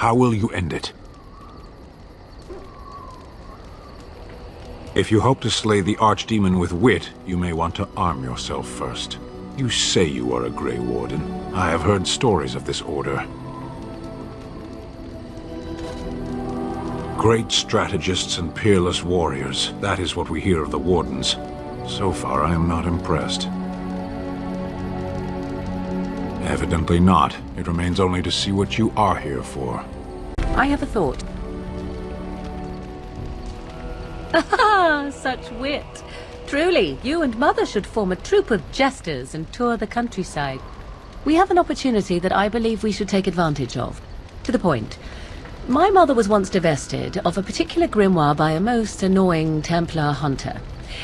How will you end it? If you hope to slay the Archdemon with wit, you may want to arm yourself first. You say you are a Grey Warden. I have heard stories of this order. Great strategists and peerless warriors. That is what we hear of the Wardens. So far, I am not impressed. Evidently not. It remains only to see what you are here for. I have a thought. Ah, such wit. Truly, you and Mother should form a troupe of jesters and tour the countryside. We have an opportunity that I believe we should take advantage of. To the point. My mother was once divested of a particular grimoire by a most annoying Templar hunter.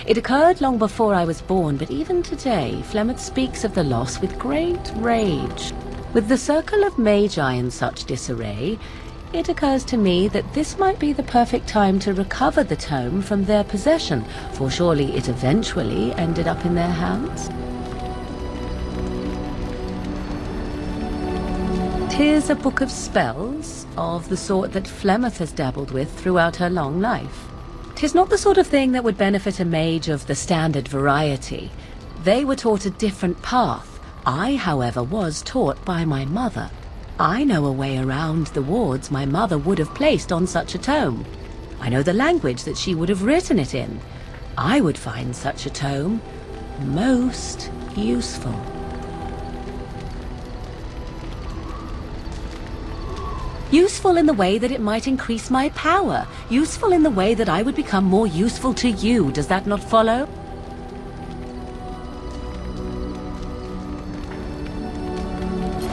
It occurred long before I was born, but even today, Flemeth speaks of the loss with great rage. With the circle of magi in such disarray, it occurs to me that this might be the perfect time to recover the tome from their possession, for surely it eventually ended up in their hands. 'Tis a book of spells, of the sort that Flemeth has dabbled with throughout her long life. 'Tis not the sort of thing that would benefit a mage of the standard variety. They were taught a different path. I, however, was taught by my mother. I know a way around the wards my mother would have placed on such a tome. I know the language that she would have written it in. I would find such a tome most useful. Useful in the way that it might increase my power. Useful in the way that I would become more useful to you. Does that not follow?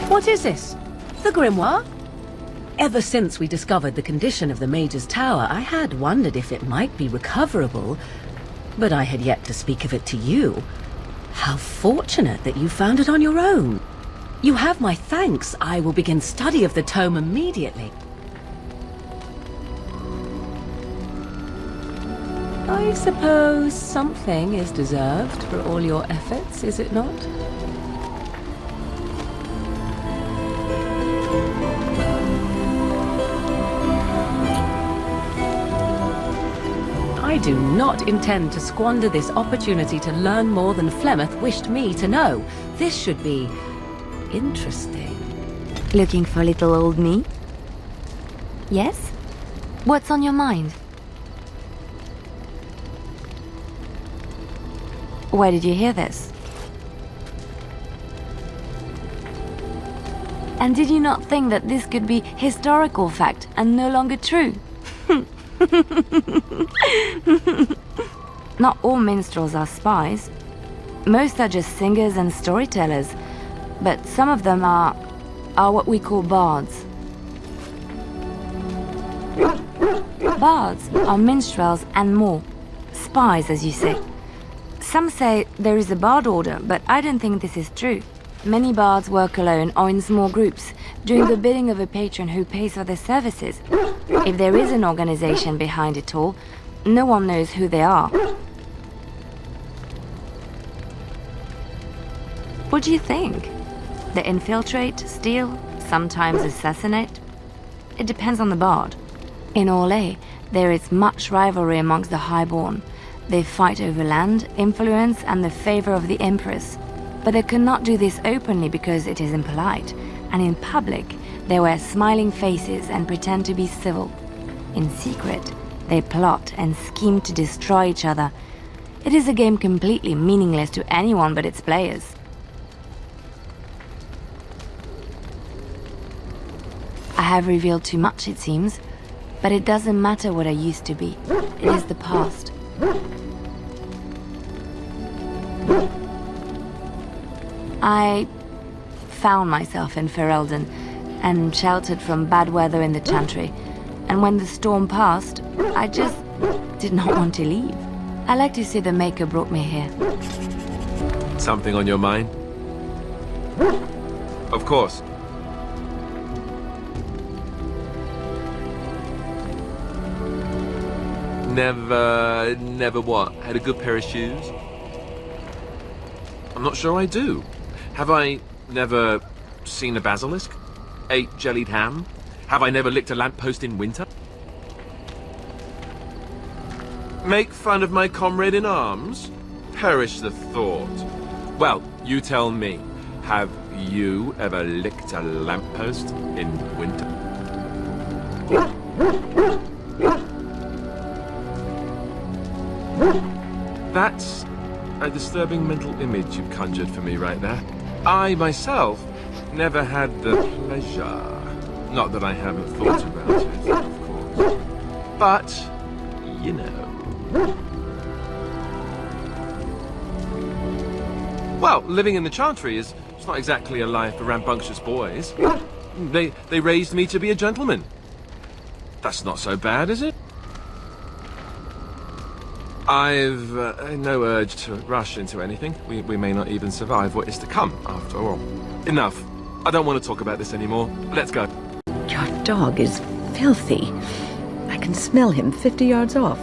What is this? The grimoire? Ever since we discovered the condition of the Mage's Tower, I had wondered if it might be recoverable, but I had yet to speak of it to you. How fortunate that you found it on your own. You have my thanks. I will begin study of the tome immediately. I suppose something is deserved for all your efforts, is it not? I do not intend to squander this opportunity to learn more than Flemeth wished me to know. This should be interesting. Looking for little old me? Yes? What's on your mind? Where did you hear this? And did you not think that this could be historical fact and no longer true? Not all minstrels are spies. Most are just singers and storytellers, but some of them are what we call bards. Bards are minstrels and more. Spies, as you say. Some say there is a bard order, but I don't think this is true. Many bards work alone or in small groups, doing the bidding of a patron who pays for their services. If there is an organization behind it all, no one knows who they are. What do you think? They infiltrate, steal, sometimes assassinate? It depends on the bard. In Orlais, there is much rivalry amongst the highborn. They fight over land, influence, and the favor of the Empress. But they cannot do this openly because it is impolite, and in public, they wear smiling faces and pretend to be civil. In secret, they plot and scheme to destroy each other. It is a game completely meaningless to anyone but its players. I have revealed too much, it seems, but it doesn't matter what I used to be. It is the past. I found myself in Ferelden and sheltered from bad weather in the Chantry. And when the storm passed, I just did not want to leave. I like to say the Maker brought me here. Something on your mind? Of course. Never what? Had a good pair of shoes? I'm not sure I do. Have I never seen a basilisk? Ate jellied ham? Have I never licked a lamppost in winter? Make fun of my comrade in arms? Perish the thought. Well, you tell me. Have you ever licked a lamppost in winter? That's a disturbing mental image you've conjured for me right there. I, myself, never had the pleasure. Not that I haven't thought about it, of course. But, you know. Well, living in the Chantry is not exactly a life for rambunctious boys. They raised me to be a gentleman. That's not so bad, is it? I've no urge to rush into anything. We may not even survive what is to come, after all. Enough. I don't want to talk about this anymore. Let's go. Your dog is filthy. I can smell him 50 yards off.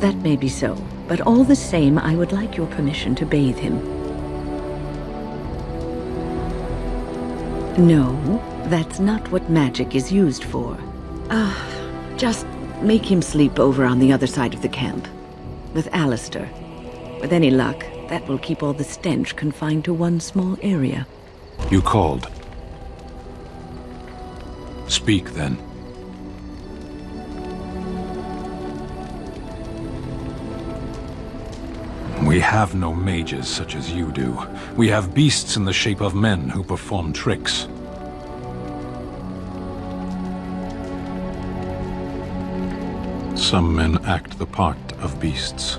That may be so, but all the same, I would like your permission to bathe him. No, that's not what magic is used for. Just make him sleep over on the other side of the camp, with Alistair. With any luck, that will keep all the stench confined to one small area. You called. Speak, then. We have no mages such as you do. We have beasts in the shape of men who perform tricks. Some men act the part of beasts.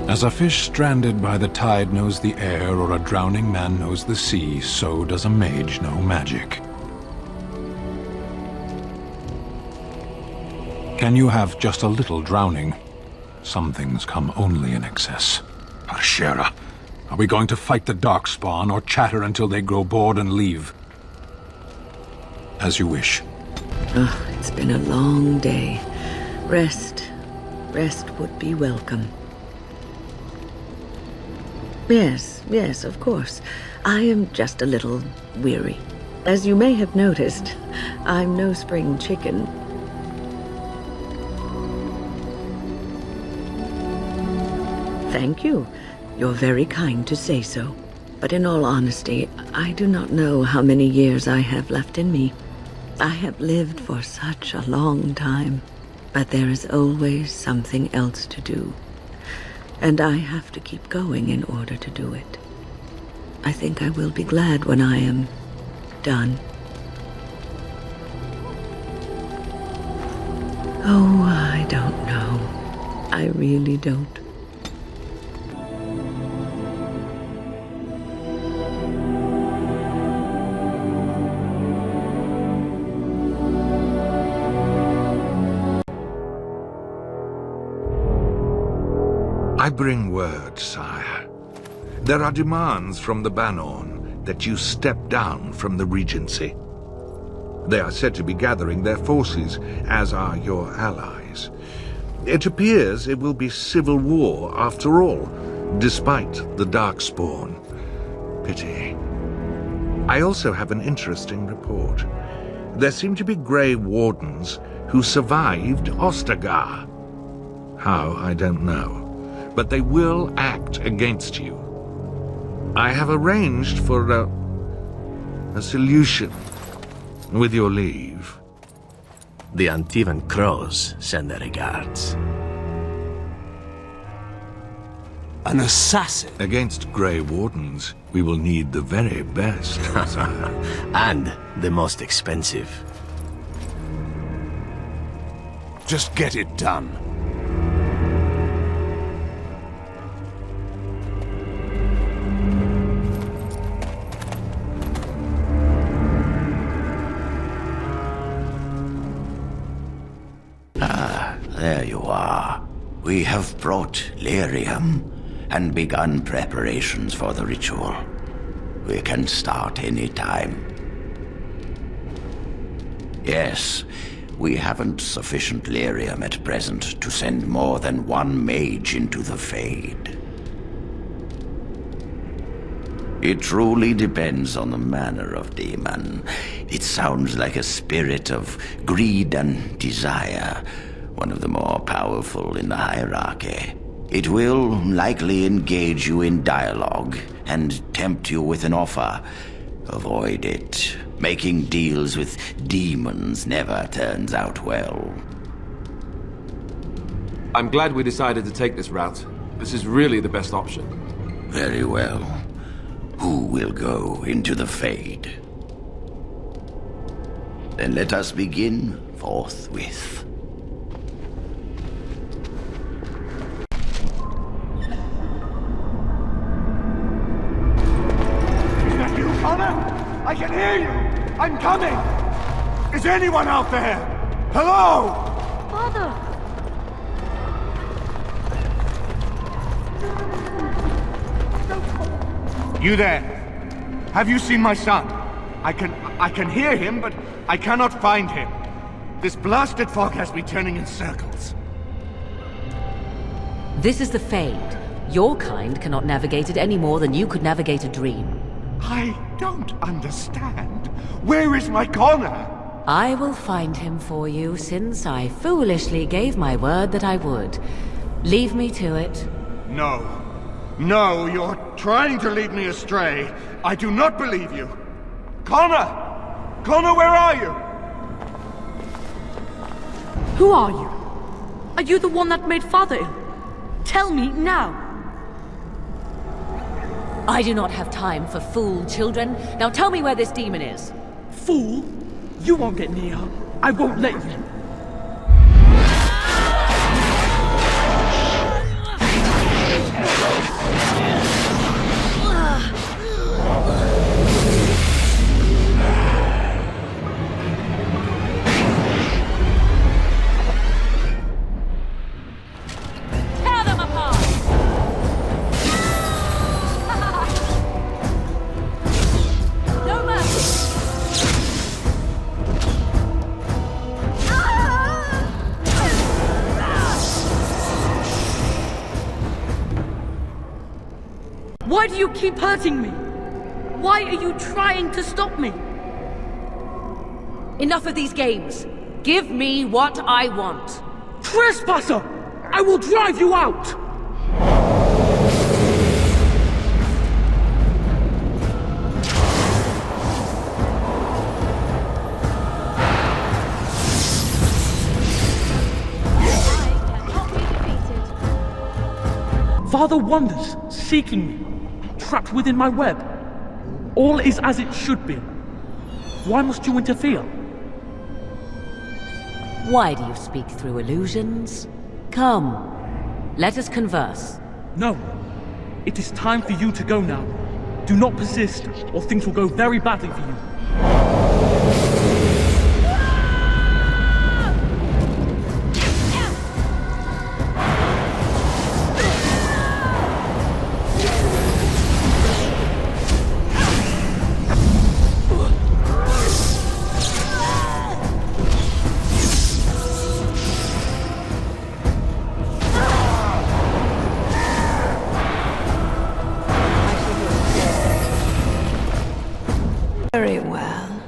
As a fish stranded by the tide knows the air, or a drowning man knows the sea, so does a mage know magic. Can you have just a little drowning? Some things come only in excess. Arshera, are we going to fight the Darkspawn, or chatter until they grow bored and leave? As you wish. It's been a long day. Rest would be welcome. Yes, of course. I am just a little weary. As you may have noticed, I'm no spring chicken. Thank you. You're very kind to say so. But in all honesty, I do not know how many years I have left in me. I have lived for such a long time, but there is always something else to do. And I have to keep going in order to do it. I think I will be glad when I am done. Oh, I don't know. I really don't. I bring word, sire. There are demands from the Bannorn that you step down from the Regency. They are said to be gathering their forces, as are your allies. It appears it will be civil war after all, despite the Darkspawn. Pity. I also have an interesting report. There seem to be Grey Wardens who survived Ostagar. How, I don't know. But they will act against you. I have arranged for a solution, with your leave. The Antivan Crows send their regards. An assassin? Against Grey Wardens, we will need the very best, sire. And the most expensive. Just get it done. There you are. We have brought lyrium and begun preparations for the ritual. We can start any time. Yes, we haven't sufficient lyrium at present to send more than one mage into the Fade. It truly depends on the manner of demon. It sounds like a spirit of greed and desire, one of the more powerful in the hierarchy. It will likely engage you in dialogue and tempt you with an offer. Avoid it. Making deals with demons never turns out well. I'm glad we decided to take this route. This is really the best option. Very well. Who will go into the Fade? Then let us begin forthwith. Is that you, Connor? I can hear you! I'm coming! Is anyone out there? Hello? Father! You there? Have you seen my son? I can hear him, but I cannot find him. This blasted fog has me turning in circles. This is the Fade. Your kind cannot navigate it any more than you could navigate a dream. I don't understand. Where is my Connor? I will find him for you, since I foolishly gave my word that I would. Leave me to it. No. No, you're trying to lead me astray. I do not believe you. Connor! Connor, where are you? Who are you? Are you the one that made Father ill? Tell me now. I do not have time for fool children. Now tell me where this demon is. Fool! You won't get near her. I won't let you. Why do you keep hurting me? Why are you trying to stop me? Enough of these games. Give me what I want. Trespasser! I will drive you out! Father wanders, seeking me, trapped within my web. All is as it should be. Why must you interfere? Why do you speak through illusions? Come, let us converse. No. It is time for you to go now. Do not persist, or things will go very badly for you. Very well.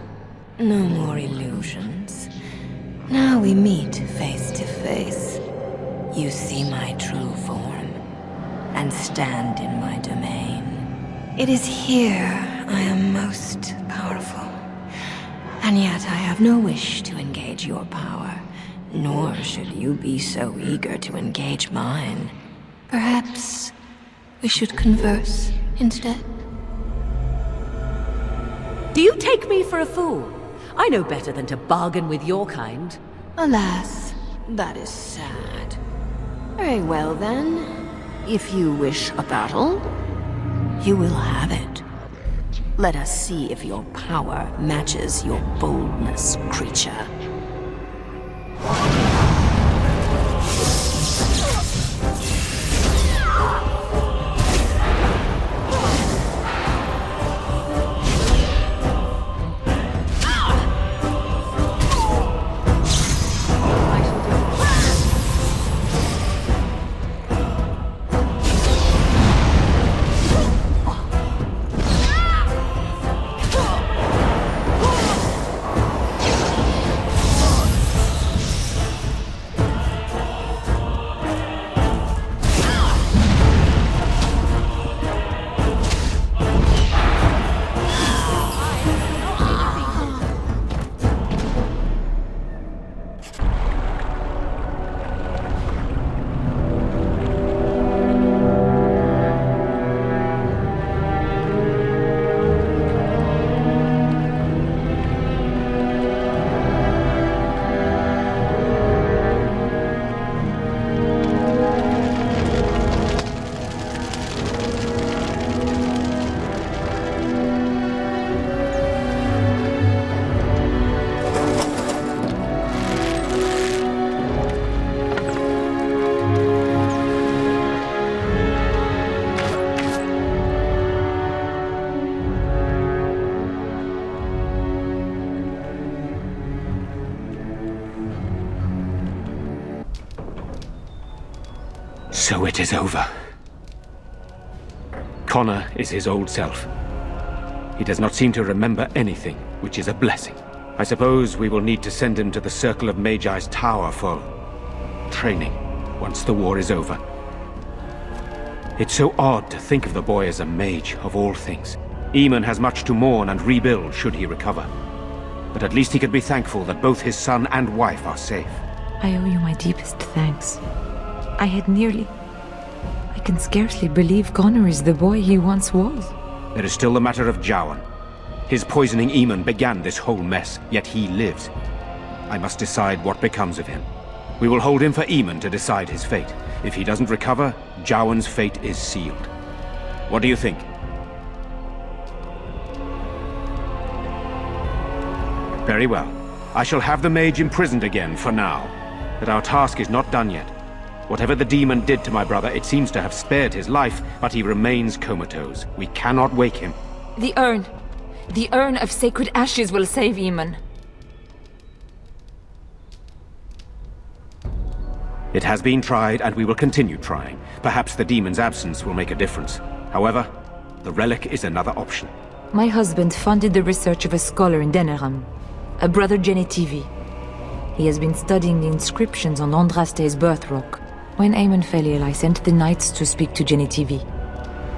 No more illusions. Now we meet face to face. You see my true form, and stand in my domain. It is here I am most powerful. And yet I have no wish to engage your power, nor should you be so eager to engage mine. Perhaps we should converse instead? Do you take me for a fool? I know better than to bargain with your kind. Alas, that is sad. Very well then. If you wish a battle, you will have it. Let us see if your power matches your boldness, creature. So it is over. Connor is his old self. He does not seem to remember anything, which is a blessing. I suppose we will need to send him to the Circle of Magi's tower for training, once the war is over. It's so odd to think of the boy as a mage, of all things. Eamon has much to mourn and rebuild should he recover. But at least he can be thankful that both his son and wife are safe. I owe you my deepest thanks. I can scarcely believe Connor is the boy he once was. There is still the matter of Qwinn. His poisoning Eamon began this whole mess, yet he lives. I must decide what becomes of him. We will hold him for Eamon to decide his fate. If he doesn't recover, Qwnn's fate is sealed. What do you think? Very well. I shall have the mage imprisoned again for now. But our task is not done yet. Whatever the demon did to my brother, it seems to have spared his life, but he remains comatose. We cannot wake him. The urn. The urn of sacred ashes will save Eamon. It has been tried, and we will continue trying. Perhaps the demon's absence will make a difference. However, the relic is another option. My husband funded the research of a scholar in Denerim, a brother Genetivi. He has been studying the inscriptions on Andraste's birth rock. When Eamon fell ill, I sent the knights to speak to Genetivi.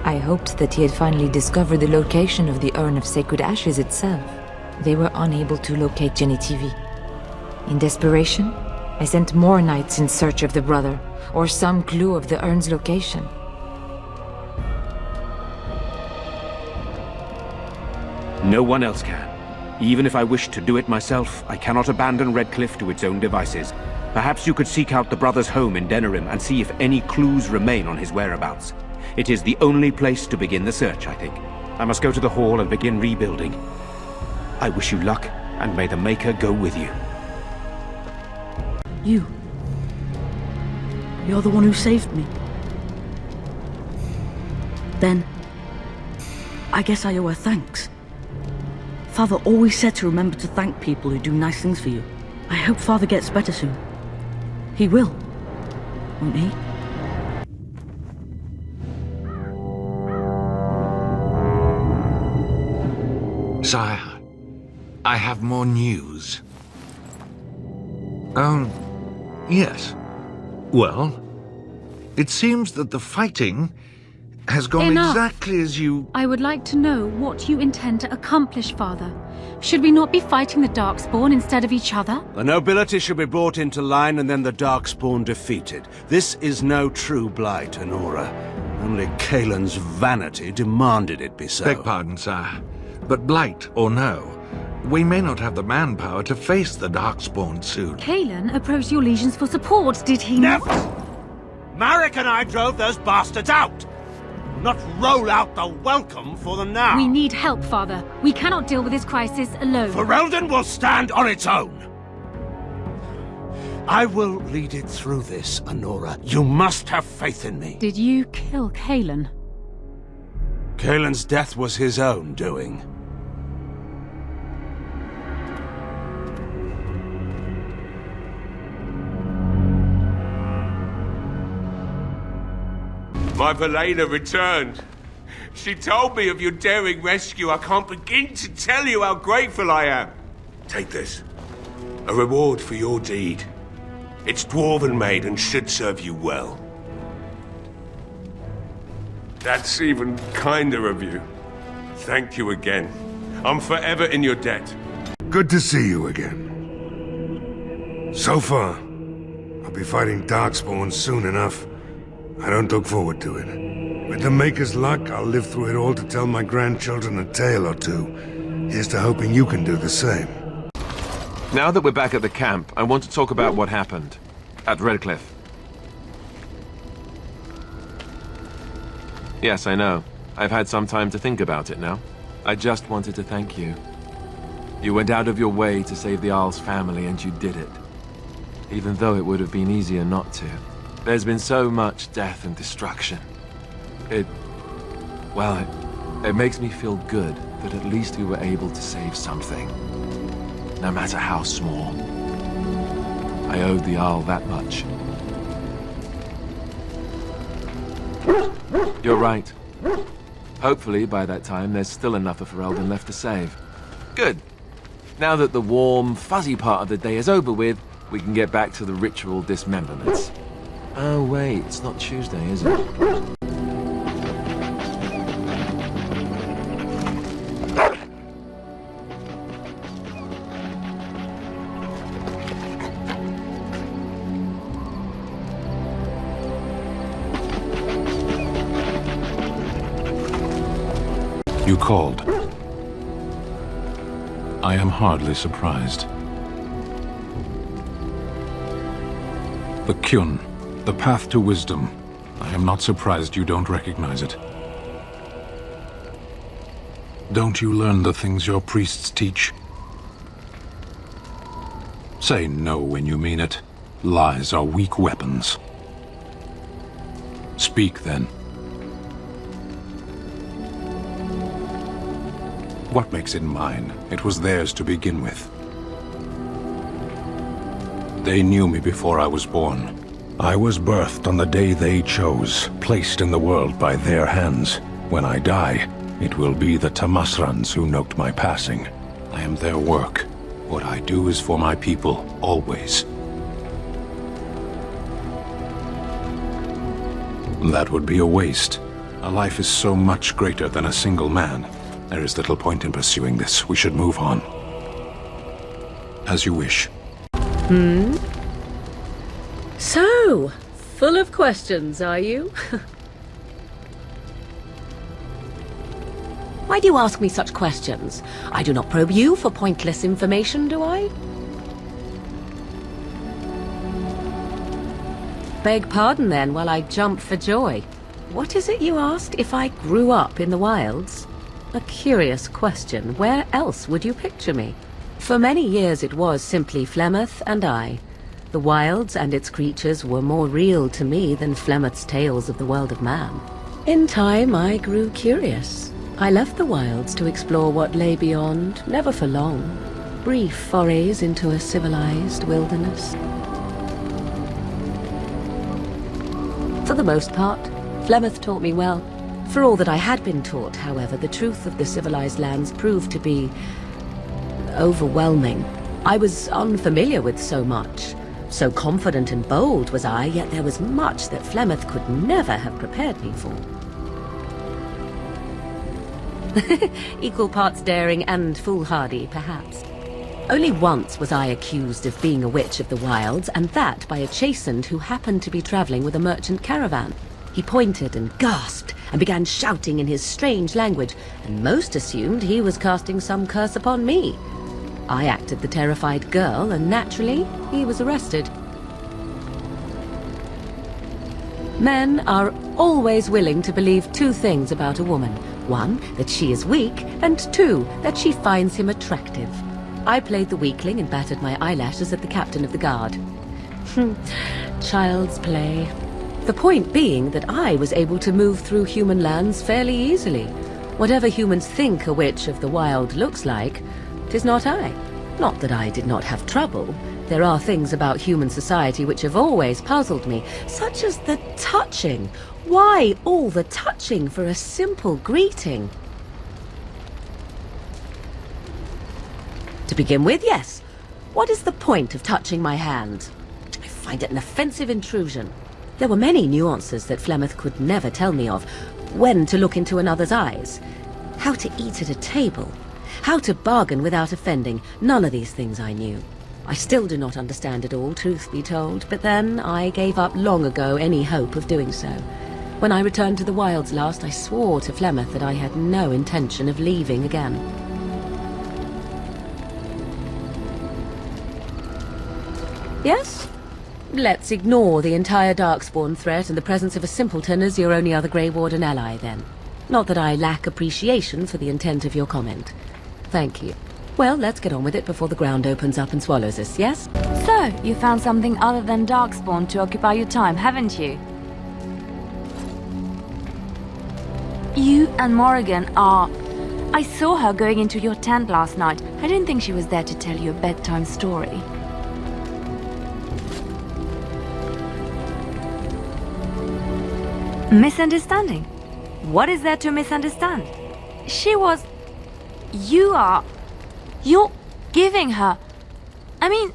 I hoped that he had finally discovered the location of the urn of sacred ashes itself. They were unable to locate Genetivi. In desperation, I sent more knights in search of the brother, or some clue of the urn's location. No one else can. Even if I wish to do it myself, I cannot abandon Redcliffe to its own devices. Perhaps you could seek out the brother's home in Denerim and see if any clues remain on his whereabouts. It is the only place to begin the search, I think. I must go to the hall and begin rebuilding. I wish you luck, and may the Maker go with you. You're the one who saved me. Then, I guess I owe her thanks. Father always said to remember to thank people who do nice things for you. I hope Father gets better soon. He will, won't he? Sire, I have more news. Yes. Well, it seems that the fighting has gone Enough. exactly as you... I would like to know what you intend to accomplish, Father. Should we not be fighting the Darkspawn instead of each other? The nobility should be brought into line and then the Darkspawn defeated. This is no true blight, Anora. Only Kaelin's vanity demanded it be so. Beg pardon, sire. But blight or no, we may not have the manpower to face the Darkspawn soon. Qwinn approached your legions for support, did he not? Marek and I drove those bastards out! Not roll out the welcome for them now! We need help, Father. We cannot deal with this crisis alone. Ferelden will stand on its own! I will lead it through this, Anora. You must have faith in me. Did you kill Qwinn? Kaelin's death was his own doing. My Valena returned. She told me of your daring rescue. I can't begin to tell you how grateful I am. Take this. A reward for your deed. It's dwarven made and should serve you well. That's even kinder of you. Thank you again. I'm forever in your debt. Good to see you again. So far, I'll be fighting Darkspawn soon enough. I don't look forward to it. With the Maker's luck, I'll live through it all to tell my grandchildren a tale or two. Here's to hoping you can do the same. Now that we're back at the camp, I want to talk about what happened at Redcliffe. Yes, I know. I've had some time to think about it now. I just wanted to thank you. You went out of your way to save the Isle's family, and you did it. Even though it would have been easier not to. There's been so much death and destruction. It makes me feel good that at least we were able to save something. No matter how small. I owed the Isle that much. You're right. Hopefully, by that time, there's still enough of Ferelden left to save. Good. Now that the warm, fuzzy part of the day is over with, we can get back to the ritual dismemberments. Oh wait, it's not Tuesday, is it? You called. I am hardly surprised. The Qwinn, the path to wisdom. I am not surprised you don't recognize it. Don't you learn the things your priests teach? Say no when you mean it. Lies are weak weapons. Speak then. What makes it mine? It was theirs to begin with. They knew me before I was born. I was birthed on the day they chose, placed in the world by their hands. When I die, it will be the Tamasrans who note my passing. I am their work. What I do is for my people, always. That would be a waste. A life is so much greater than a single man. There is little point in pursuing this. We should move on. As you wish. So, full of questions, are you? Why do you ask me such questions? I do not probe you for pointless information, do I? Beg pardon then while I jump for joy. What is it you asked? If I grew up in the wilds? A curious question. Where else would you picture me? For many years it was simply Flemeth and I. The wilds and its creatures were more real to me than Flemeth's tales of the world of man. In time I grew curious. I left the wilds to explore what lay beyond, never for long. Brief forays into a civilized wilderness. For the most part, Flemeth taught me well. For all that I had been taught, however, the truth of the civilized lands proved to be overwhelming. I was unfamiliar with so much. So confident and bold was I, yet there was much that Flemeth could never have prepared me for. Equal parts daring and foolhardy, perhaps. Only once was I accused of being a witch of the wilds, and that by a chastened who happened to be traveling with a merchant caravan. He pointed and gasped, and began shouting in his strange language, and most assumed he was casting some curse upon me. I acted the terrified girl, and naturally, he was arrested. Men are always willing to believe two things about a woman. One, that she is weak, and two, that she finds him attractive. I played the weakling and battered my eyelashes at the captain of the guard. Child's play. The point being that I was able to move through human lands fairly easily. Whatever humans think a witch of the wild looks like, 'tis not I. Not that I did not have trouble. There are things about human society which have always puzzled me, such as the touching. Why all the touching for a simple greeting? To begin with, yes. What is the point of touching my hand? I find it an offensive intrusion. There were many nuances that Flemeth could never tell me of. When to look into another's eyes. How to eat at a table. How to bargain without offending. None of these things I knew. I still do not understand it all, truth be told, but then I gave up long ago any hope of doing so. When I returned to the wilds last, I swore to Flemeth that I had no intention of leaving again. Yes? Let's ignore the entire Darkspawn threat and the presence of a simpleton as your only other Grey Warden ally, then. Not that I lack appreciation for the intent of your comment. Thank you. Well, let's get on with it before the ground opens up and swallows us, yes? So, you found something other than Darkspawn to occupy your time, haven't you? You and Morrigan are... I saw her going into your tent last night. I didn't think she was there to tell you a bedtime story. Misunderstanding? What is there to misunderstand? She was... You're giving her... I mean,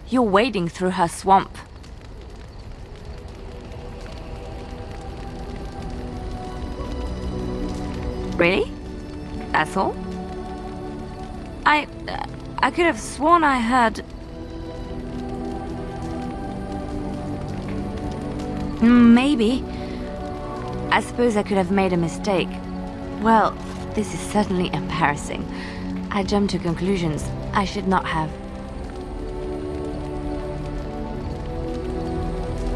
you're wading through her swamp. Really? That's all? I could have sworn I heard... Maybe. I suppose I could have made a mistake. Well, this is certainly embarrassing. I jumped to conclusions I should not have.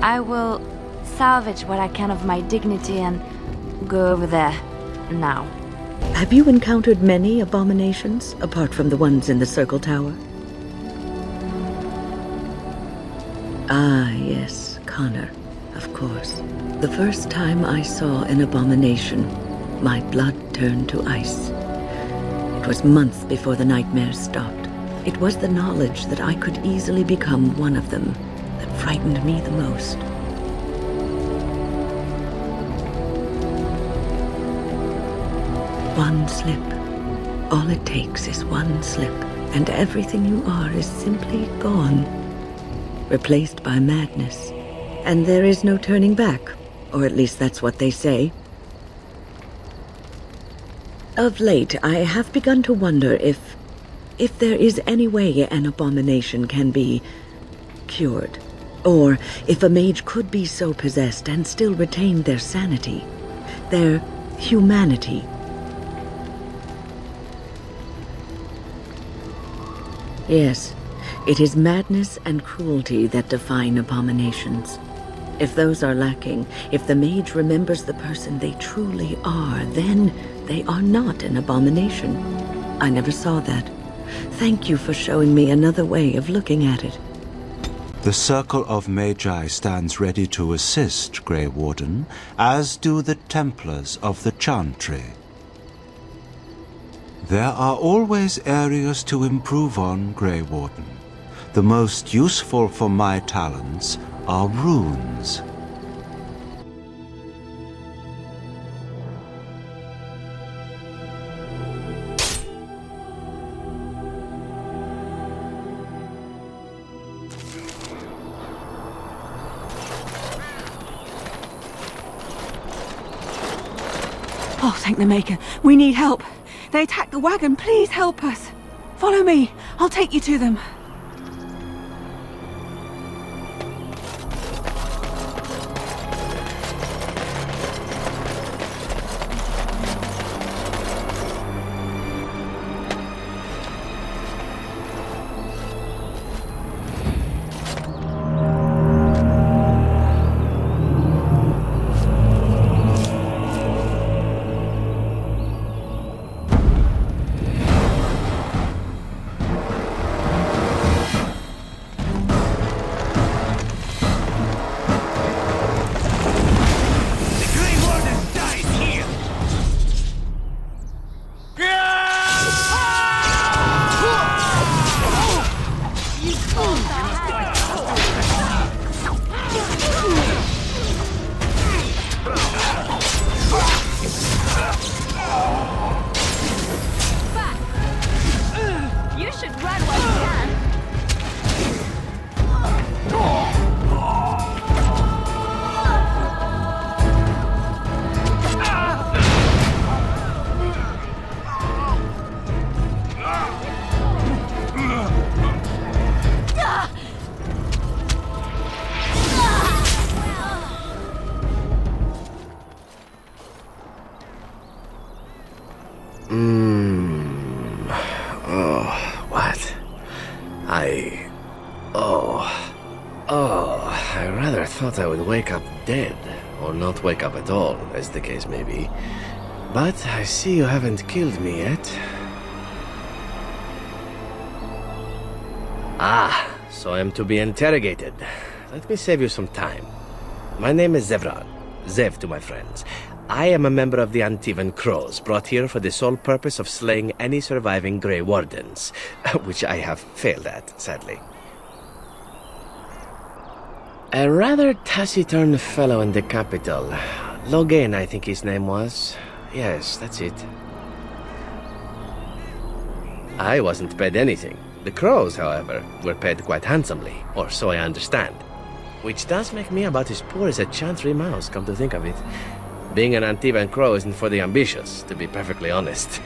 I will salvage what I can of my dignity and go over there now. Have you encountered many abominations, apart from the ones in the Circle Tower? Ah, yes, Connor, of course. The first time I saw an abomination, my blood turned to ice. It was months before the nightmares stopped. It was the knowledge that I could easily become one of them that frightened me the most. One slip. All it takes is one slip, and everything you are is simply gone. Replaced by madness. And there is no turning back, or at least that's what they say. Of late, I have begun to wonder if there is any way an abomination can be cured, or if a mage could be so possessed and still retain their sanity, their humanity. Yes, it is madness and cruelty that define abominations. If those are lacking, if the mage remembers the person they truly are, then they are not an abomination. I never saw that. Thank you for showing me another way of looking at it. The Circle of Magi stands ready to assist, Grey Warden, as do the Templars of the Chantry. There are always areas to improve on, Grey Warden. The most useful for my talents are runes. Oh, thank the Maker. We need help. They attacked the wagon. Please help us. Follow me. I'll take you to them. I would wake up dead, or not wake up at all, as the case may be. But I see you haven't killed me yet. Ah, so I am to be interrogated. Let me save you some time. My name is Zevran. Zev to my friends. I am a member of the Antivan Crows, brought here for the sole purpose of slaying any surviving Grey Wardens, which I have failed at, sadly. A rather taciturn fellow in the capital. Logan, I think his name was. Yes, that's it. I wasn't paid anything. The crows, however, were paid quite handsomely, or so I understand. Which does make me about as poor as a chantry mouse, come to think of it. Being an Antivan crow isn't for the ambitious, to be perfectly honest.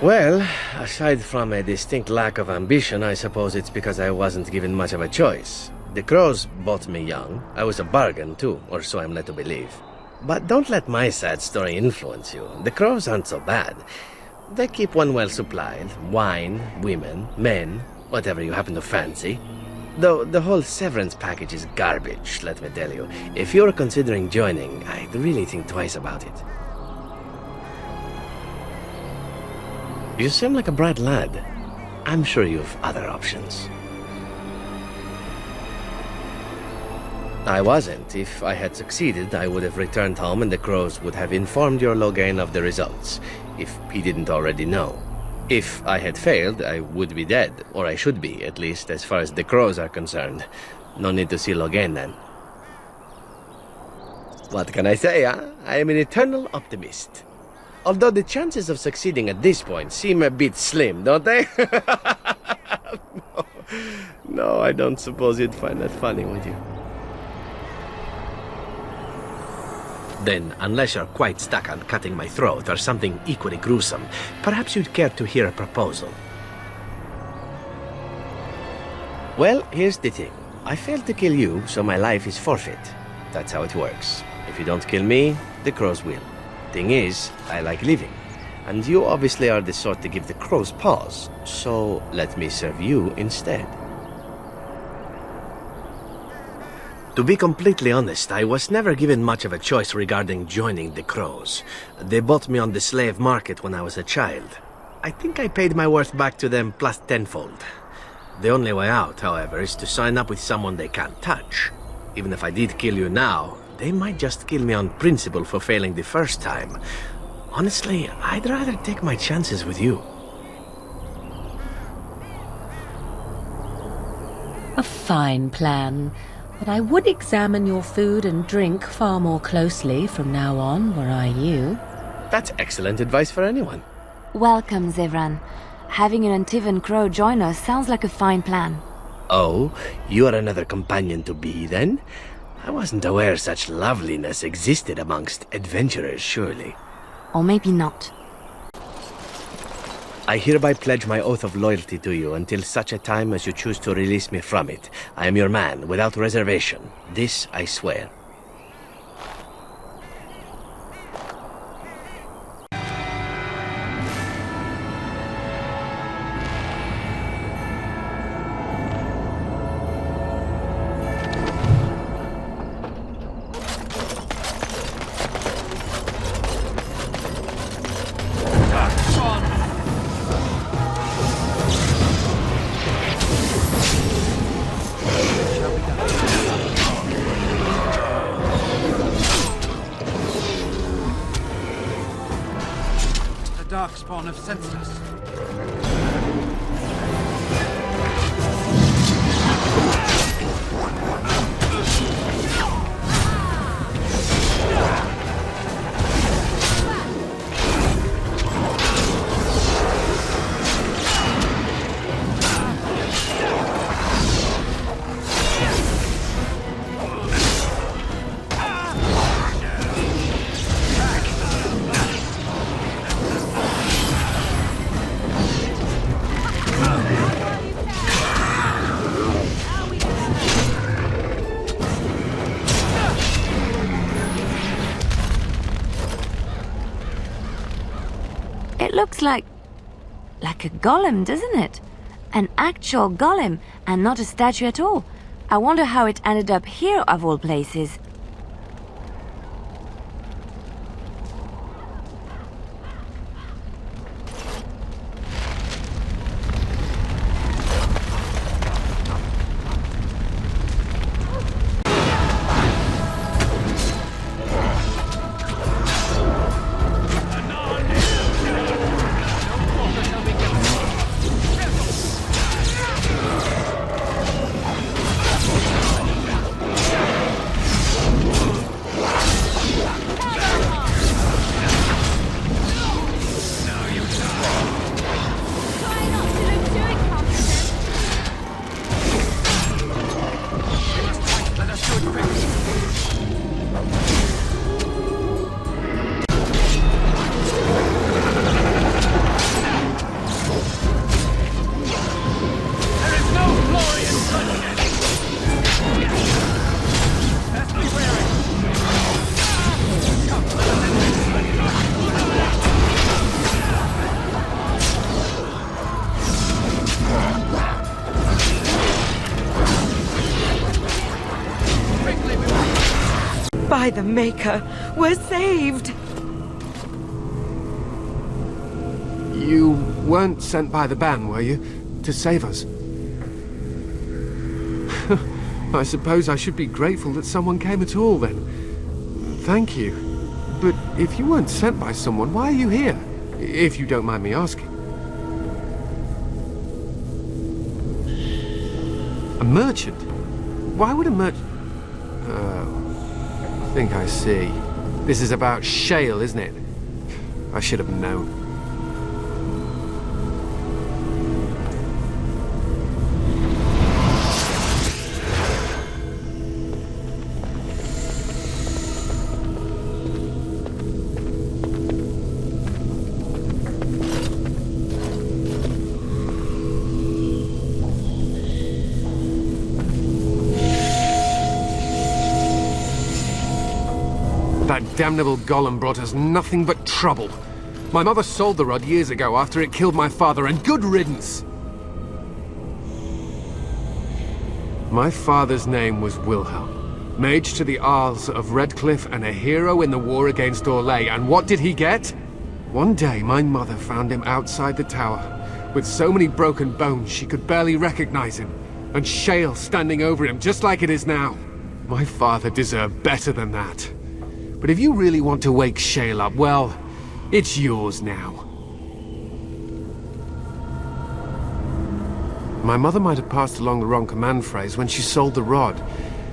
Well, aside from a distinct lack of ambition, I suppose it's because I wasn't given much of a choice. The crows bought me young. I was a bargain, too, or so I'm led to believe. But don't let my sad story influence you. The crows aren't so bad. They keep one well supplied. Wine, women, men, whatever you happen to fancy. Though the whole severance package is garbage, let me tell you. If you're considering joining, I'd really think twice about it. You seem like a bright lad. I'm sure you've other options. I wasn't. If I had succeeded, I would have returned home and the crows would have informed your Logan of the results, if he didn't already know. If I had failed, I would be dead, or I should be, at least as far as the crows are concerned. No need to see Logan then. What can I say, huh? I am an eternal optimist. Although the chances of succeeding at this point seem a bit slim, don't they? No, I don't suppose you'd find that funny, would you? Then, unless you're quite stuck on cutting my throat or something equally gruesome, perhaps you'd care to hear a proposal. Well, here's the thing. I failed to kill you, so my life is forfeit. That's how it works. If you don't kill me, the crows will. Thing is, I like living. And you obviously are the sort to give the crows pause, so let me serve you instead. To be completely honest, I was never given much of a choice regarding joining the crows. They bought me on the slave market when I was a child. I think I paid my worth back to them plus tenfold. The only way out, however, is to sign up with someone they can't touch. Even if I did kill you now, they might just kill me on principle for failing the first time. Honestly, I'd rather take my chances with you. A fine plan. But I would examine your food and drink far more closely from now on, were I you. That's excellent advice for anyone. Welcome, Zevran. Having an Antivan crow join us sounds like a fine plan. Oh, you are another companion to be, then? I wasn't aware such loveliness existed amongst adventurers, surely. Or maybe not. I hereby pledge my oath of loyalty to you until such a time as you choose to release me from it. I am your man, without reservation. This I swear. Darkspawn have sensed us. Looks like a golem, doesn't it? An actual golem, and not a statue at all. I wonder how it ended up here, of all places. By the Maker, we're saved! You weren't sent by the ban, were you? To save us? I suppose I should be grateful that someone came at all, then. Thank you. But if you weren't sent by someone, why are you here? If you don't mind me asking. A merchant? Why would a merchant... Oh, I think I see. This is about Shale, isn't it? I should have known. That damnable golem brought us nothing but trouble. My mother sold the rod years ago after it killed my father, and good riddance! My father's name was Wilhelm, mage to the Arls of Redcliffe and a hero in the war against Orlais, and what did he get? One day my mother found him outside the tower, with so many broken bones she could barely recognize him, and Shale standing over him just like it is now. My father deserved better than that. But if you really want to wake Shale up, well, it's yours now. My mother might have passed along the wrong command phrase when she sold the rod.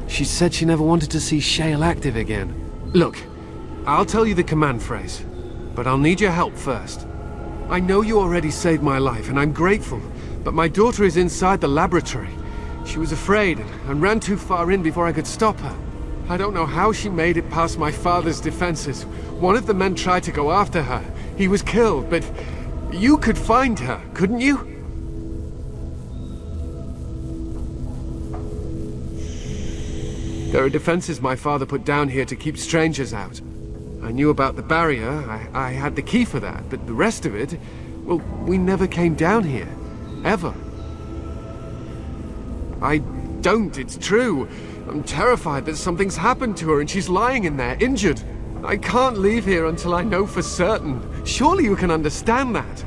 She said she never wanted to see Shale active again. Look, I'll tell you the command phrase, but I'll need your help first. I know you already saved my life, and I'm grateful, but my daughter is inside the laboratory. She was afraid and ran too far in before I could stop her. I don't know how she made it past my father's defenses. One of the men tried to go after her. He was killed, but you could find her, couldn't you? There are defenses my father put down here to keep strangers out. I knew about the barrier, I had the key for that, but the rest of it, well, we never came down here. Ever. I don't, it's true. I'm terrified that something's happened to her and she's lying in there, injured. I can't leave here until I know for certain. Surely you can understand that.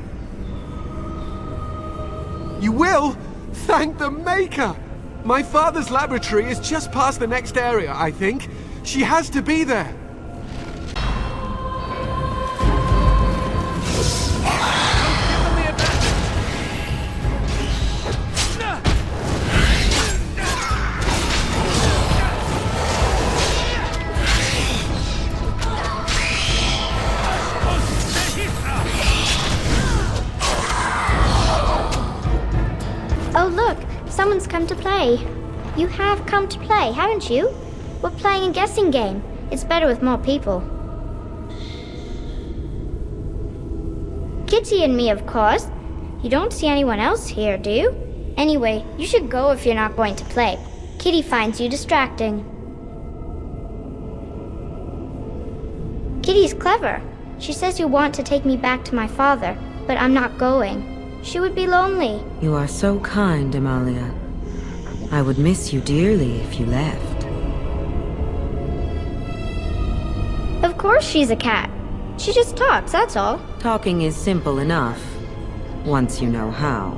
You will? Thank the Maker! My father's laboratory is just past the next area, I think. She has to be there. Someone's come to play. You have come to play, haven't you? We're playing a guessing game. It's better with more people. Kitty and me, of course. You don't see anyone else here, do you? Anyway, you should go if you're not going to play. Kitty finds you distracting. Kitty's clever. She says you want to take me back to my father, but I'm not going. She would be lonely. You are so kind, Amalia. I would miss you dearly if you left. Of course she's a cat. She just talks, that's all. Talking is simple enough, once you know how.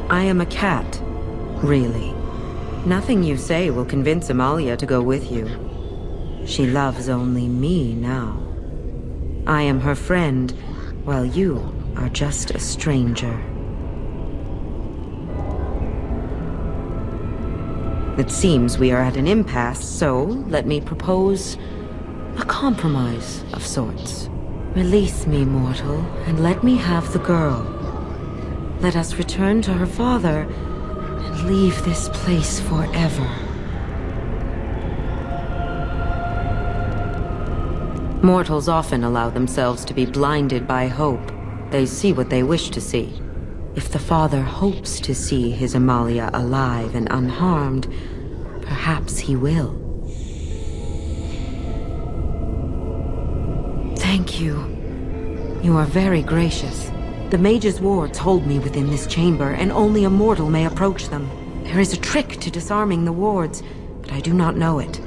I am a cat, really. Nothing you say will convince Amalia to go with you. She loves only me now. I am her friend, while you are just a stranger. It seems we are at an impasse, so let me propose a compromise of sorts. Release me, mortal, and let me have the girl. Let us return to her father and leave this place forever. Mortals often allow themselves to be blinded by hope. They see what they wish to see. If the father hopes to see his Amalia alive and unharmed, perhaps he will. Thank you. You are very gracious. The mage's wards hold me within this chamber, and only a mortal may approach them. There is a trick to disarming the wards, but but I do not know it.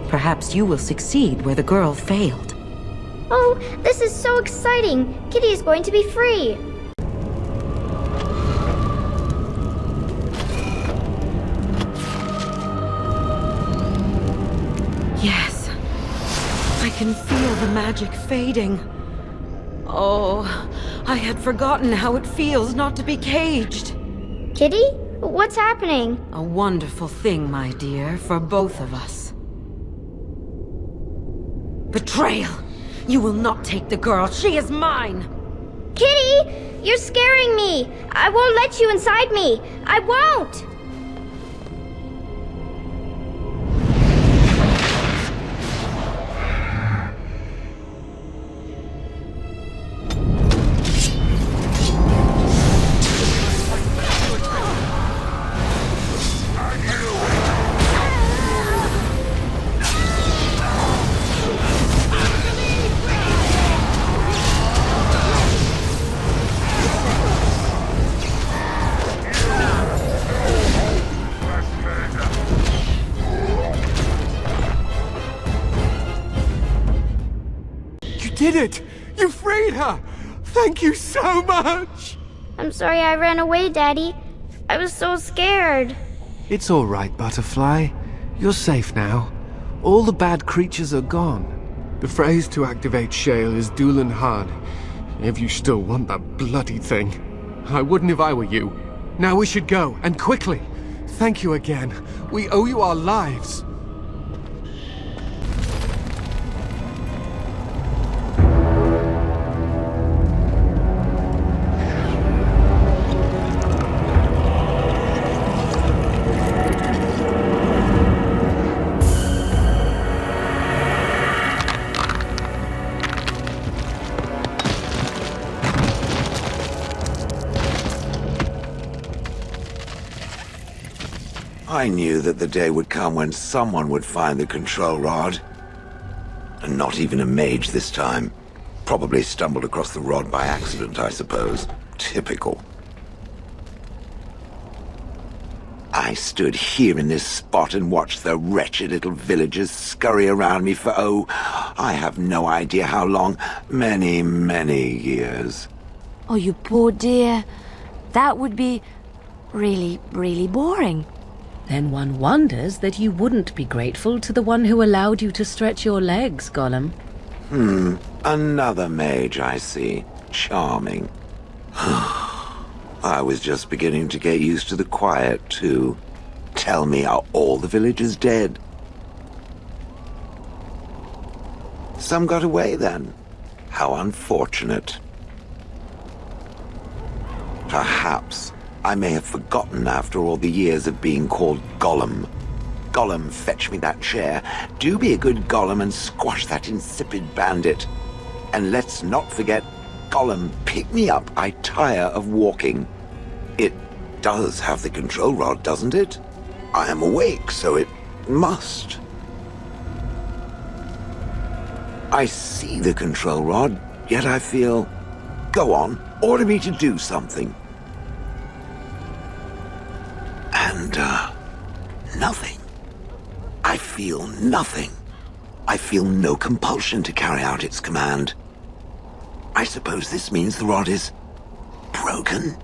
Perhaps you will succeed where the girl failed. Oh, this is so exciting! Kitty is going to be free! Yes. I can feel the magic fading. Oh, I had forgotten how it feels not to be caged. Kitty? What's happening? A wonderful thing, my dear, for both of us. Betrayal! You will not take the girl. She is mine! Kitty! You're scaring me! I won't let you inside me! I won't! Did it! You freed her! Thank you so much! I'm sorry I ran away, Daddy. I was so scared. It's all right, Butterfly. You're safe now. All the bad creatures are gone. The phrase to activate Shale is Dulan Hard. If you still want that bloody thing. I wouldn't if I were you. Now we should go, and quickly. Thank you again. We owe you our lives. I knew that the day would come when someone would find the control rod. And not even a mage this time. Probably stumbled across the rod by accident, I suppose. Typical. I stood here in this spot and watched the wretched little villagers scurry around me for, oh, I have no idea how long. Many, many years. Oh, you poor dear. That would be really, really boring. Then one wonders that you wouldn't be grateful to the one who allowed you to stretch your legs, Gollum. Another mage, I see. Charming. I was just beginning to get used to the quiet, too. Tell me, are all the villagers dead? Some got away, then. How unfortunate. Perhaps I may have forgotten after all the years of being called Gollum. Gollum, fetch me that chair. Do be a good Gollum and squash that insipid bandit. And let's not forget, Gollum, pick me up. I tire of walking. It does have the control rod, doesn't it? I am awake, so it must. I see the control rod, yet I feel... Go on, order me to do something. And, nothing. I feel nothing. I feel no compulsion to carry out its command. I suppose this means the rod is broken?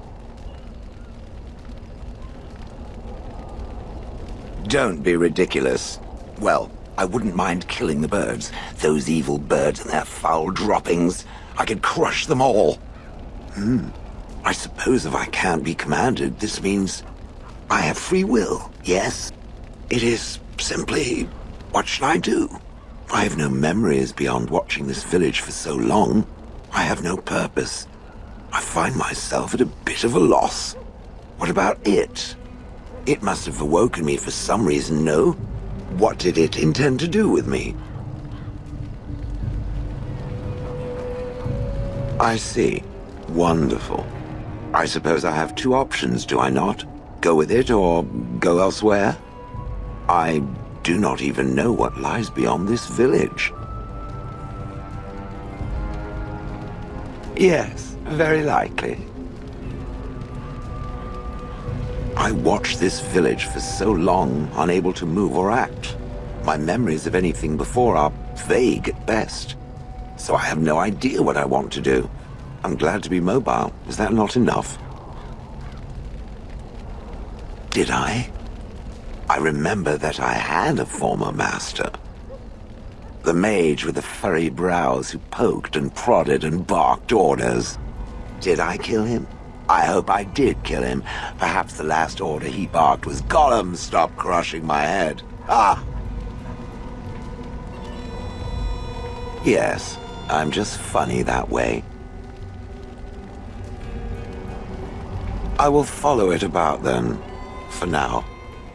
Don't be ridiculous. Well, I wouldn't mind killing the birds. Those evil birds and their foul droppings. I could crush them all. I suppose if I can't be commanded, this means I have free will, yes? It is simply, what should I do? I have no memories beyond watching this village for so long. I have no purpose. I find myself at a bit of a loss. What about it? It must have awoken me for some reason, no? What did it intend to do with me? I see. Wonderful. I suppose I have two options, do I not? Go with it or go elsewhere? I do not even know what lies beyond this village. Yes, very likely. I watched this village for so long, unable to move or act. My memories of anything before are vague at best. So I have no idea what I want to do. I'm glad to be mobile. Is that not enough? Did I? I remember that I had a former master. The mage with the furry brows who poked and prodded and barked orders. Did I kill him? I hope I did kill him. Perhaps the last order he barked was, "Gollum, stop crushing my head." Ah! Yes, I'm just funny that way. I will follow it about then. For now,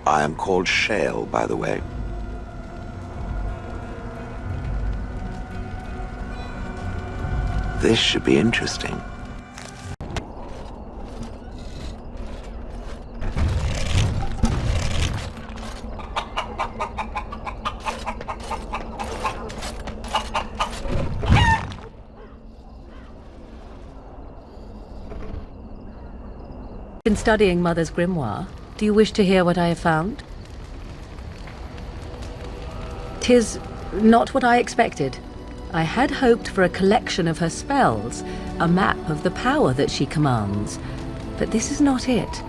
I am called Shale, by the way. This should be interesting. Been studying Mother's grimoire. Do you wish to hear what I have found? 'Tis not what I expected. I had hoped for a collection of her spells, a map of the power that she commands, but this is not it.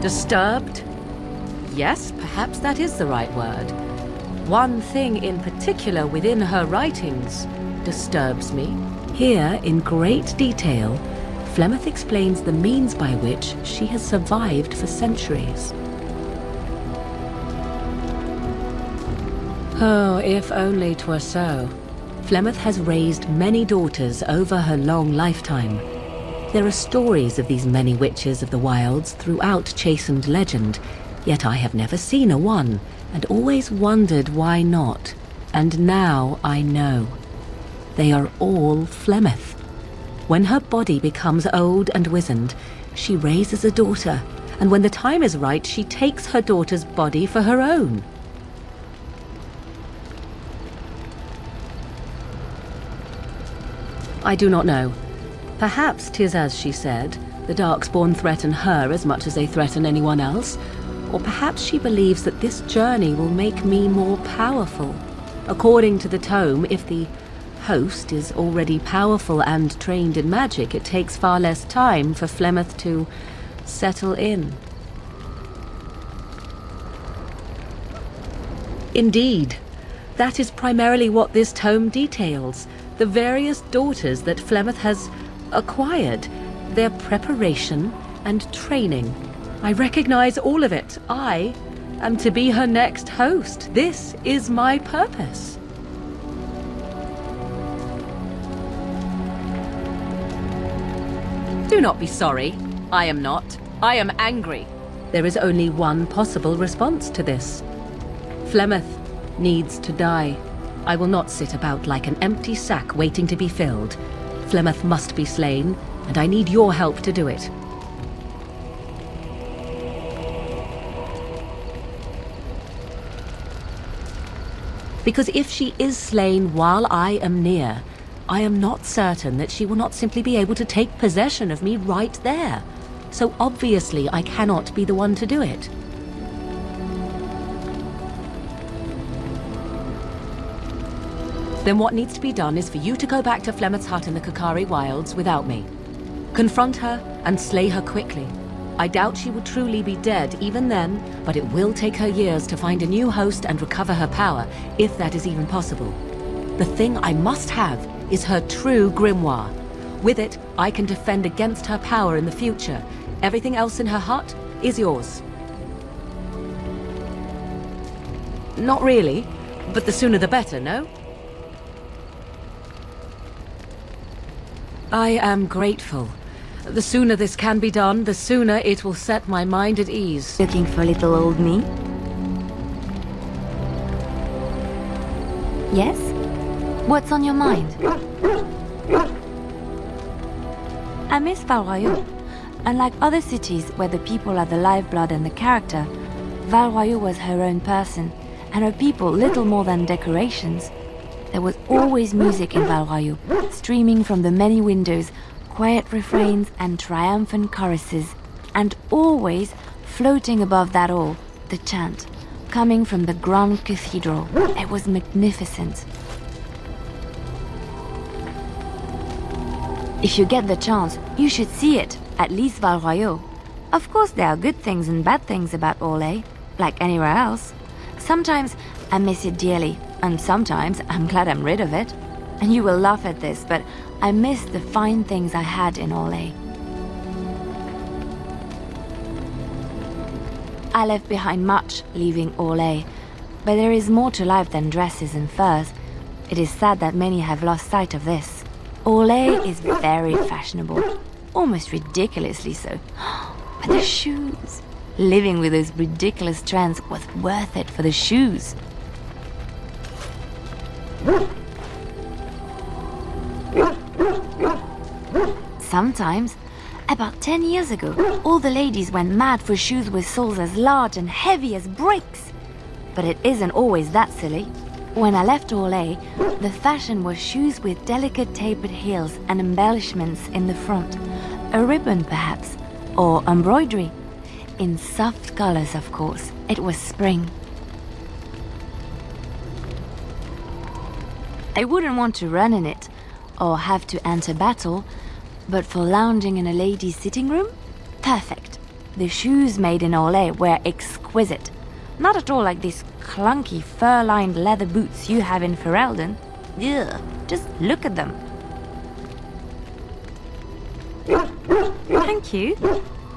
Disturbed? Yes, perhaps that is the right word. One thing in particular within her writings disturbs me. Here, in great detail, Flemeth explains the means by which she has survived for centuries. Oh, if only 'twere so. Flemeth has raised many daughters over her long lifetime. There are stories of these many witches of the wilds throughout chastened legend, yet I have never seen a one, and always wondered why not. And now I know. They are all Flemeth. When her body becomes old and wizened, she raises a daughter, and when the time is right, she takes her daughter's body for her own. I do not know. Perhaps 'tis as she said, the Darkspawn threaten her as much as they threaten anyone else, or perhaps she believes that this journey will make me more powerful. According to the tome, if the host is already powerful and trained in magic, it takes far less time for Flemeth to settle in. Indeed, that is primarily what this tome details, the various daughters that Flemeth has acquired, their preparation and training. I recognize all of it. I am to be her next host. This is my purpose. Do not be sorry. I am not. I am angry. There is only one possible response to this. Flemeth needs to die. I will not sit about like an empty sack waiting to be filled. Flemeth must be slain, and I need your help to do it. Because if she is slain while I am near, I am not certain that she will not simply be able to take possession of me right there. So obviously I cannot be the one to do it. Then what needs to be done is for you to go back to Flemeth's hut in the Qunari wilds without me. Confront her and slay her quickly. I doubt she will truly be dead even then, but it will take her years to find a new host and recover her power, if that is even possible. The thing I must have is her true grimoire. With it, I can defend against her power in the future. Everything else in her hut is yours. Not really, but the sooner the better, no? I am grateful. The sooner this can be done, the sooner it will set my mind at ease. Looking for little old me? Yes? What's on your mind? I miss Val Royeaux. Unlike other cities where the people are the lifeblood and the character, Val Royeaux was her own person, and her people little more than decorations. There was always music in Val Royeaux, streaming from the many windows, quiet refrains and triumphant choruses, and always, floating above that all, the chant, coming from the Grand Cathedral. It was magnificent. If you get the chance, you should see it, at least Val Royaux. Of course there are good things and bad things about Orlais, like anywhere else. Sometimes I miss it dearly, and sometimes I'm glad I'm rid of it. And you will laugh at this, but I miss the fine things I had in Orlais. I left behind much, leaving Orlais, but there is more to life than dresses and furs. It is sad that many have lost sight of this. Orlais is very fashionable, almost ridiculously so. But the shoes! Living with those ridiculous trends was worth it for the shoes. Sometimes, about 10 years ago, all the ladies went mad for shoes with soles as large and heavy as bricks. But it isn't always that silly. When I left Orlais, the fashion was shoes with delicate tapered heels and embellishments in the front. A ribbon, perhaps, or embroidery. In soft colors, of course. It was spring. I wouldn't want to run in it, or have to enter battle, but for lounging in a lady's sitting room? Perfect. The shoes made in Orlais were exquisite. Not at all like these clunky fur-lined leather boots you have in Ferelden. Ugh, just look at them. Thank you.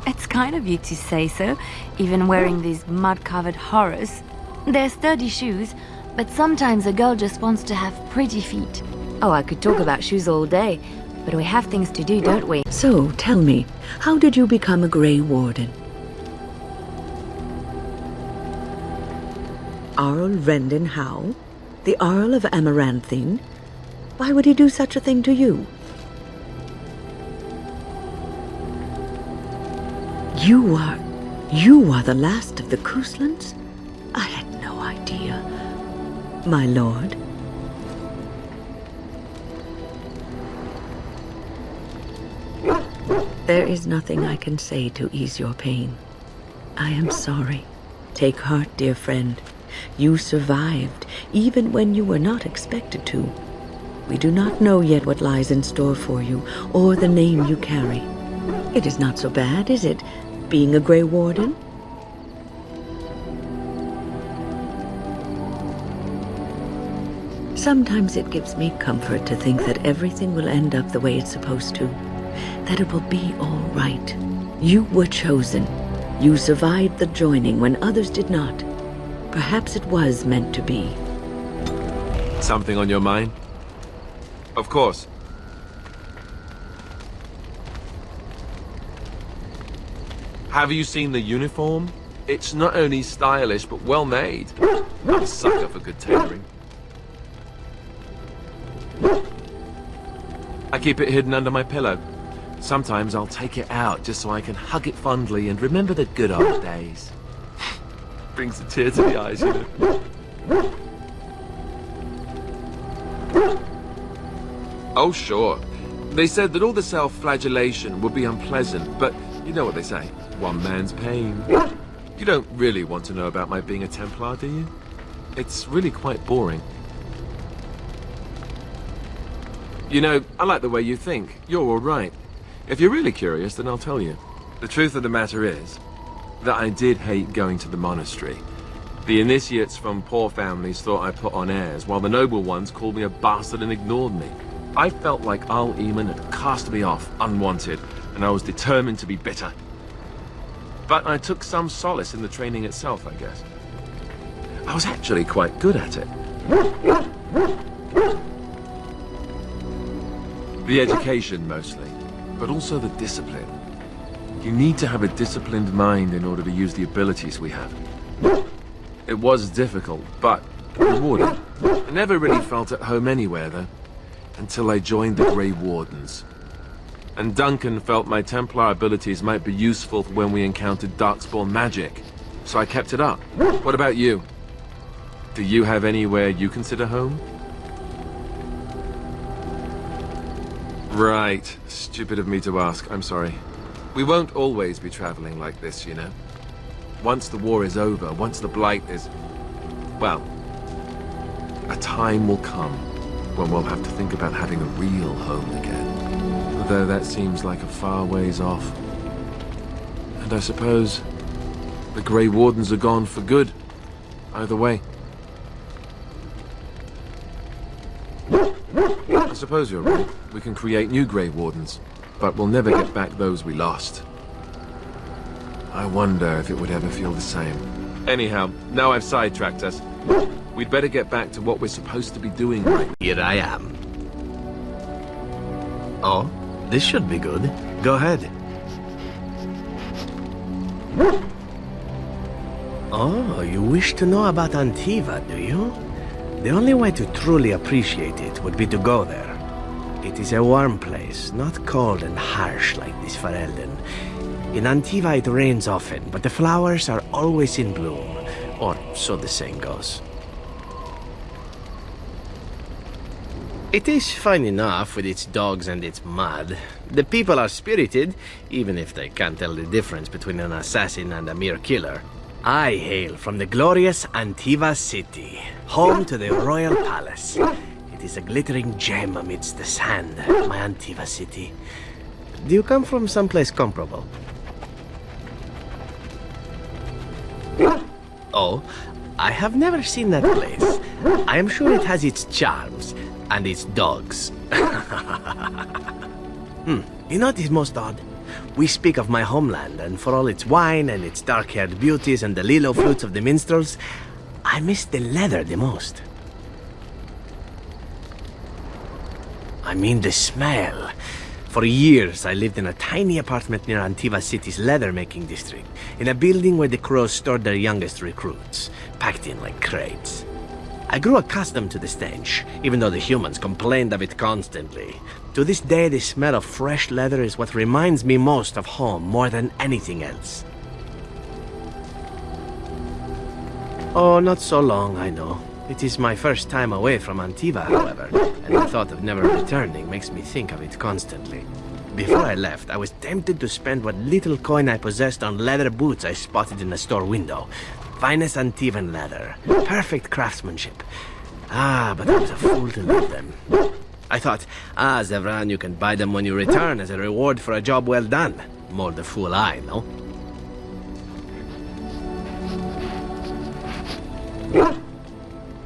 It's kind of you to say so, even wearing these mud-covered horrors. They're sturdy shoes, but sometimes a girl just wants to have pretty feet. Oh, I could talk about shoes all day, but we have things to do, don't we? So, tell me, how did you become a Grey Warden? Arl Rendon Howe? The Earl of Amaranthine? Why would he do such a thing to you? You are the last of the Couslands? I had no idea. My lord? There is nothing I can say to ease your pain. I am sorry. Take heart, dear friend. You survived, even when you were not expected to. We do not know yet what lies in store for you, or the name you carry. It is not so bad, is it, being a Grey Warden? Sometimes it gives me comfort to think that everything will end up the way it's supposed to. That it will be all right. You were chosen. You survived the joining when others did not. Perhaps it was meant to be. Something on your mind? Of course. Have you seen the uniform? It's not only stylish, but well made. I'm a sucker for good tailoring. I keep it hidden under my pillow. Sometimes I'll take it out just so I can hug it fondly and remember the good old days. Brings a tear to the eyes, you know. Oh, sure. They said that all the self-flagellation would be unpleasant, but you know what they say. One man's pain. You don't really want to know about my being a Templar, do you? It's really quite boring. You know, I like the way you think. You're all right. If you're really curious, then I'll tell you. The truth of the matter is that I did hate going to the monastery. The initiates from poor families thought I put on airs, while the noble ones called me a bastard and ignored me. I felt like Al Eamon had cast me off, unwanted, and I was determined to be bitter. But I took some solace in the training itself, I guess. I was actually quite good at it. The education, mostly, but also the discipline. You need to have a disciplined mind in order to use the abilities we have. It was difficult, but rewarding. I never really felt at home anywhere, though, until I joined the Grey Wardens. And Duncan felt my Templar abilities might be useful when we encountered Darkspawn magic, so I kept it up. What about you? Do you have anywhere you consider home? Right. Stupid of me to ask. I'm sorry. We won't always be traveling like this, you know. Once the war is over, once the Blight is... well, a time will come when we'll have to think about having a real home again. Although that seems like a far ways off. And I suppose the Grey Wardens are gone for good. Either way. I suppose you're right. We can create new Grey Wardens, but we'll never get back those we lost. I wonder if it would ever feel the same. Anyhow, now I've sidetracked us. We'd better get back to what we're supposed to be doing right now. Here I am. Oh, this should be good. Go ahead. Oh, you wish to know about Antiva, do you? The only way to truly appreciate it would be to go there. It is a warm place, not cold and harsh like this For Elden. In Antiva it rains often, but the flowers are always in bloom, or so the saying goes. It is fine enough with its dogs and its mud. The people are spirited, even if they can't tell the difference between an assassin and a mere killer. I hail from the glorious Antiva city, home to the royal palace. It is a glittering gem amidst the sand, my Antiva city. Do you come from someplace comparable? Oh, I have never seen that place. I am sure it has its charms, and its dogs. You know what is most odd? We speak of my homeland, and for all its wine and its dark-haired beauties and the lilo flutes of the minstrels, I miss the leather the most. I mean the smell. For years, I lived in a tiny apartment near Antiva City's leather-making district, in a building where the crows stored their youngest recruits, packed in like crates. I grew accustomed to the stench, even though the humans complained of it constantly. To this day, the smell of fresh leather is what reminds me most of home more than anything else. Oh, not so long, I know. It is my first time away from Antiva, however, and the thought of never returning makes me think of it constantly. Before I left, I was tempted to spend what little coin I possessed on leather boots I spotted in a store window. Finest Antivan leather. Perfect craftsmanship. Ah, but I was a fool to leave them. I thought, Zevran, you can buy them when you return as a reward for a job well done. More the fool I, no?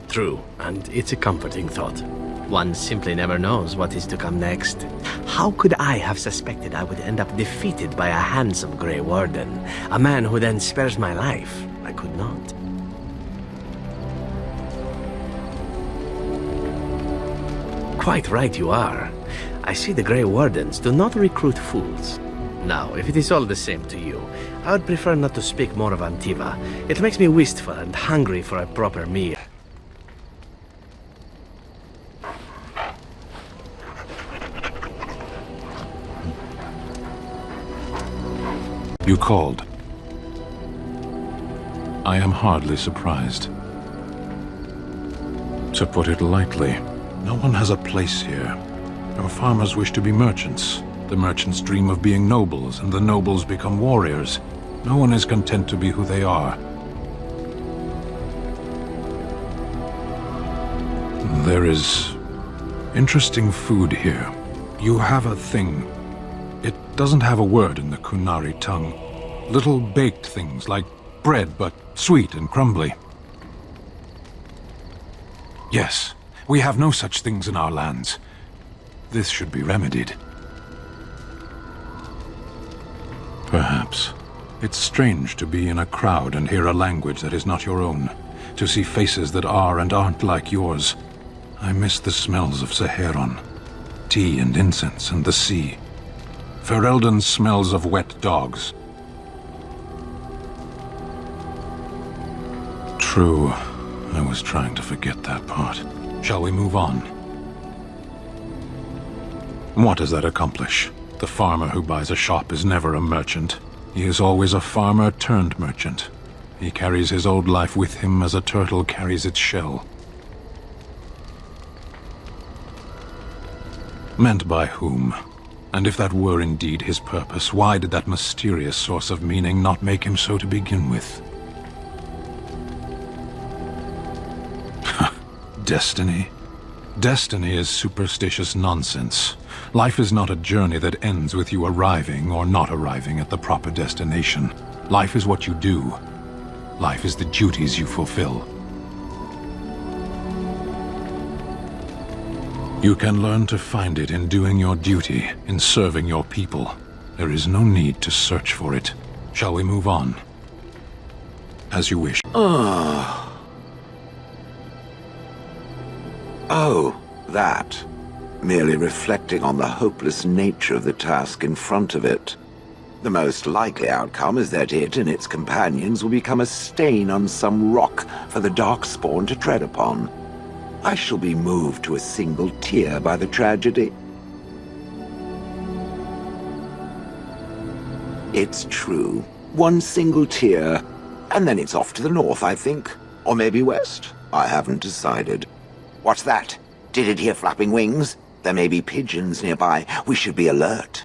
True, and it's a comforting thought. One simply never knows what is to come next. How could I have suspected I would end up defeated by a handsome Grey Warden? A man who then spares my life? I could not. Quite right you are. I see the Grey Wardens do not recruit fools. Now, if it is all the same to you, I would prefer not to speak more of Antiva. It makes me wistful and hungry for a proper meal. You called. I am hardly surprised. To put it lightly, no one has a place here. Our farmers wish to be merchants. The merchants dream of being nobles, and the nobles become warriors. No one is content to be who they are. There is interesting food here. You have a thing. It doesn't have a word in the Qunari tongue. Little baked things like bread, but sweet and crumbly. Yes, we have no such things in our lands. This should be remedied. Perhaps. It's strange to be in a crowd and hear a language that is not your own. To see faces that are and aren't like yours. I miss the smells of Saharon. Tea and incense and the sea. Ferelden smells of wet dogs. True. I was trying to forget that part. Shall we move on? What does that accomplish? The farmer who buys a shop is never a merchant. He is always a farmer turned merchant. He carries his old life with him as a turtle carries its shell. Meant by whom? And if that were indeed his purpose, why did that mysterious source of meaning not make him so to begin with? Destiny? Destiny is superstitious nonsense. Life is not a journey that ends with you arriving or not arriving at the proper destination. Life is what you do. Life is the duties you fulfill. You can learn to find it in doing your duty, in serving your people. There is no need to search for it. Shall we move on? As you wish. Oh, that. Merely reflecting on the hopeless nature of the task in front of it. The most likely outcome is that it and its companions will become a stain on some rock for the Darkspawn to tread upon. I shall be moved to a single tear by the tragedy. It's true. One single tear, and then it's off to the north, I think. Or maybe west. I haven't decided. What's that? Did it hear flapping wings? There may be pigeons nearby. We should be alert.